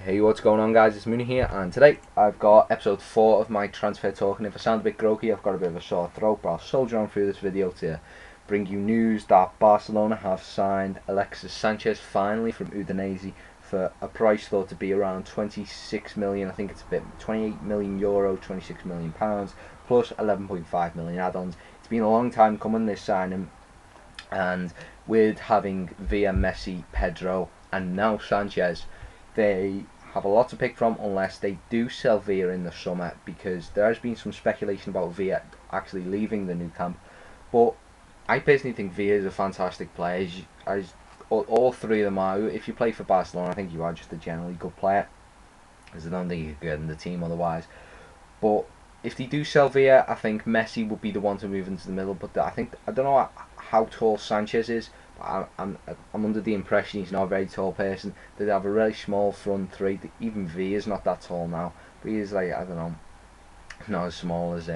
Hey, what's going on, guys? It's Mooney here, and today I've got episode 4 of my transfer talk. And if I sound a bit croaky, I've got a bit of a sore throat, but I'll soldier on through this video to bring you news that Barcelona have signed Alexis Sanchez finally from Udinese for a price thought to be around 26 million. I think it's a bit 28 million euro, 26 million pounds, plus 11.5 million add-ons. It's been a long time coming, this signing, and with having Villa, Messi, Pedro, and now Sanchez, they have a lot to pick from unless they do sell Villa in the summer, because there has been some speculation about Villa actually leaving the new camp. But I personally think Villa is a fantastic player. As all three of them are. If you play for Barcelona, I think you are just a generally good player, because I don't think you could get in the team otherwise. But if they do sell Villa, I think Messi would be the one to move into the middle. But I don't know how tall Sanchez is. I'm under the impression he's not a very tall person. They have a really small front three. Even Villa's not that tall now, but he's like, I don't know, not as small as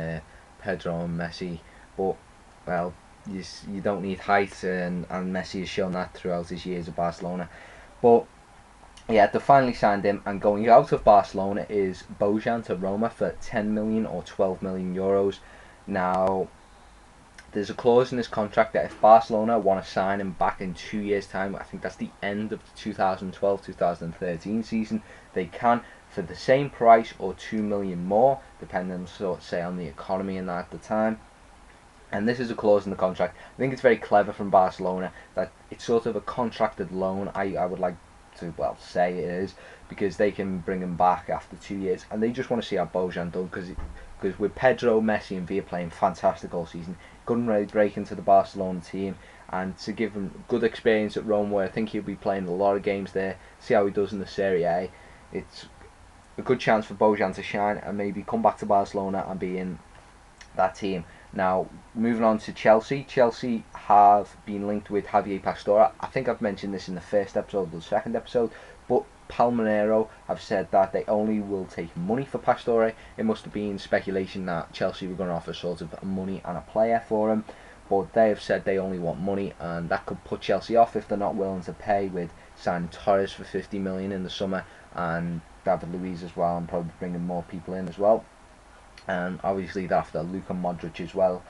Pedro and Messi. But well, you don't need height, and Messi has shown that throughout his years at Barcelona. But yeah, they finally signed him, and going out of Barcelona is Bojan to Roma for 10 million or 12 million euros. Now, there's a clause in this contract that if Barcelona want to sign him back in 2 years' time, I think that's the end of the 2012-2013 season, they can, for the same price or 2 million more, depending, say, on the economy and that at the time. And this is a clause in the contract. I think it's very clever from Barcelona that it's sort of a contracted loan. I would like to, well, say it is, because they can bring him back after 2 years, and they just want to see how Bojan done, because with Pedro, Messi and Villa playing fantastic all season, couldn't really break into the Barcelona team, and to give him good experience at Rome, where I think he'll be playing a lot of games there, see how he does in the Serie A. It's a good chance for Bojan to shine and maybe come back to Barcelona and be in that team. Now, moving on to Chelsea. Chelsea have been linked with Javier Pastore. I think I've mentioned this in the first episode or the second episode, but Palmero have said that they only will take money for Pastore. It must have been speculation that Chelsea were going to offer sort of money and a player for him, but they have said they only want money, and that could put Chelsea off if they're not willing to pay, with signing Torres for 50 million in the summer, and David Luiz as well, and probably bringing more people in as well. And obviously they're after Luka Modric as well.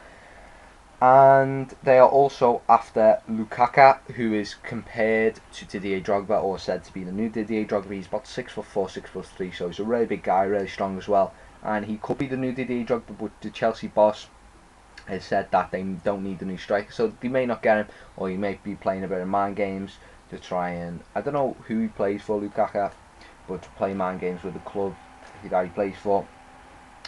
And they are also after Lukaku, who is compared to Didier Drogba, or said to be the new Didier Drogba. He's about 6'4", 6'3", so he's a really big guy, really strong as well. And he could be the new Didier Drogba, but the Chelsea boss has said that they don't need the new striker, so they may not get him, or he may be playing a bit of mind games to try and, I don't know who he plays for, Lukaku, but to play mind games with the club that he plays for.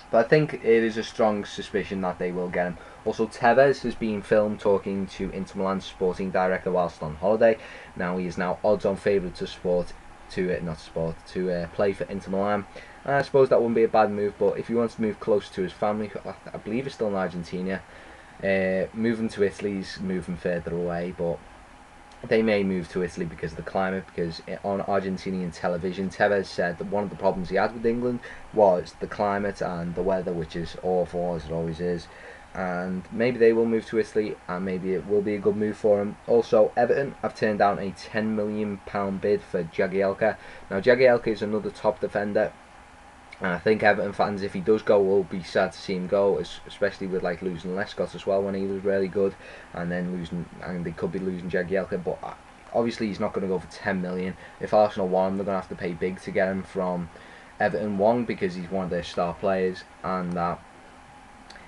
But I think it is a strong suspicion that they will get him. Also, Tevez has been filmed talking to Inter Milan's sporting director whilst on holiday. Now he is now odds-on favourite to play for Inter Milan. And I suppose that wouldn't be a bad move, but if he wants to move closer to his family, I believe he's still in Argentina. Moving to Italy's moving further away, but they may move to Italy because of the climate, because on Argentinian television, Tevez said that one of the problems he had with England was the climate and the weather, which is awful, as it always is. And maybe they will move to Italy, and maybe it will be a good move for him. Also, Everton have turned down a £10 million bid for Jagielka. Now, Jagielka is another top defender, and I think Everton fans, if he does go, will be sad to see him go, especially with like losing Lescott as well when he was really good, and then they could be losing Jagielka. But obviously he's not going to go for 10 million. If Arsenal want him, they're going to have to pay big to get him from Everton. One, because he's one of their star players, and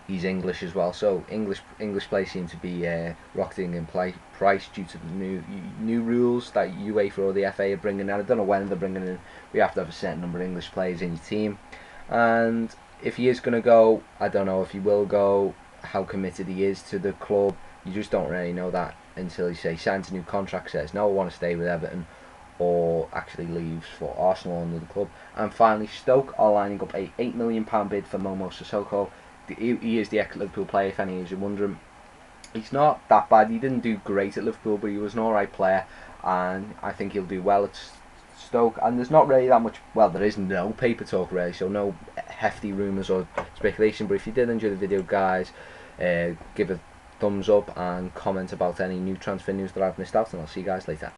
he's English as well. So English players seem to be rocketing in price due to the new rules that UEFA or the FA are bringing in. I don't know when they're bringing in. We have to have a certain number of English players in your team. And if he is going to go, I don't know if he will go, how committed he is to the club. You just don't really know that until he signs a new contract, says no, I want to stay with Everton, or actually leaves for Arsenal under the club. And finally, Stoke are lining up a £8 million bid for Momo Sissoko. He is the ex-Liverpool player, if any of you are wondering. He's not that bad. He didn't do great at Liverpool, but he was an alright player, and I think he'll do well at Stoke. And there's not really that much, well, there is no paper talk really, so no hefty rumours or speculation. But if you did enjoy the video, guys, give a thumbs up and comment about any new transfer news that I've missed out, and I'll see you guys later.